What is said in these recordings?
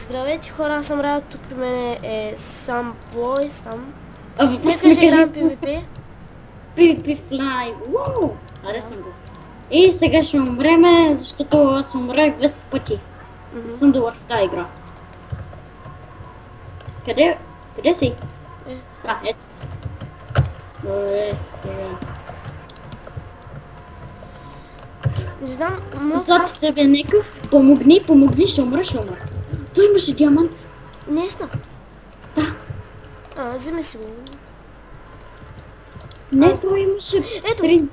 Здравейте хора, аз съм Радо, тук при мен е сам Бойс там. Днес Въпросът ще ми играем кажи PvP. PvP Fly. Уау! Харесвам го. И сега ще умреме, защото аз умрях 200 пъти. Не съм добър в тази игра. Къде си? Ето. Добре, сега. Не знам, но Зад тебе някакъв. Помогни, ще умра. Той имаше диамант. наистина. Да. Вземи си го. Не, той имаше Ето. 3.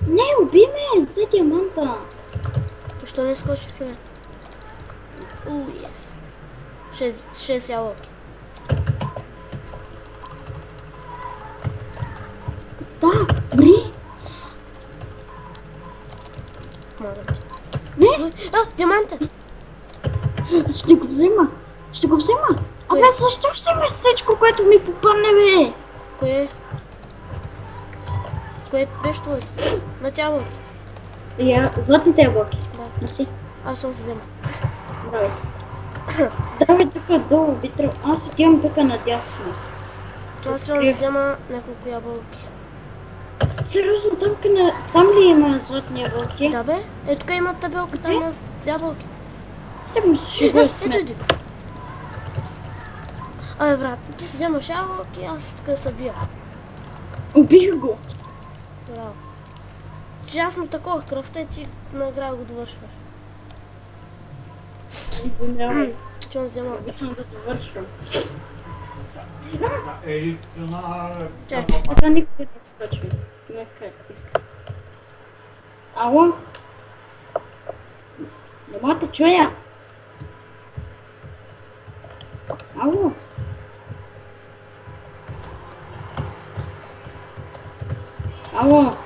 Не, уби ме за диаманта. Защо не скочи при мен? Yes. 6 ябълки. Да, бри. Мога ти. Не, Диаманта! ще го взема. Абе, защо вземаш всичко, което ми попадне, бе? Кое беше твоето? На тяло. Златните ябълки. Да. Мерси. Аз съм се взема. Давай. Давай тук долу, Витро. Аз отивам тук надясно. Аз ще да взема няколко ябълки. Сериозно, там ли има златни ябълки? Да бе, тук има табелка, там има ябълки. Сега ще го сме. Ето. Абе брат, ти си вземаш ябълки, аз тук се бия. Убих го. Браво. Че аз му такова кръвта и ти накрая го довършваш. Извинявай. Че он взема. Обичам да довършвам. Чай. Това никога не скочва. Нека иска. Ало? Не мога да чуя. Ало? Ало?